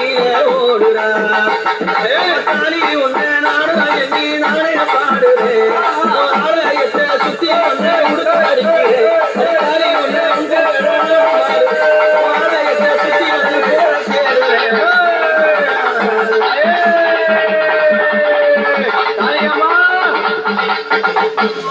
தானியே ஓடுறா தாலி ஒண்ணு நானும் எண்ணி நானே பாடுறேன் ஆலயத்தை சுத்தி வந்து உடுக்க அடிக்கிறேன் தாலி ஒண்ணு உங்க ஆலயத்தை சுத்தி வந்து போட கேடுறேன் தாலியம்மா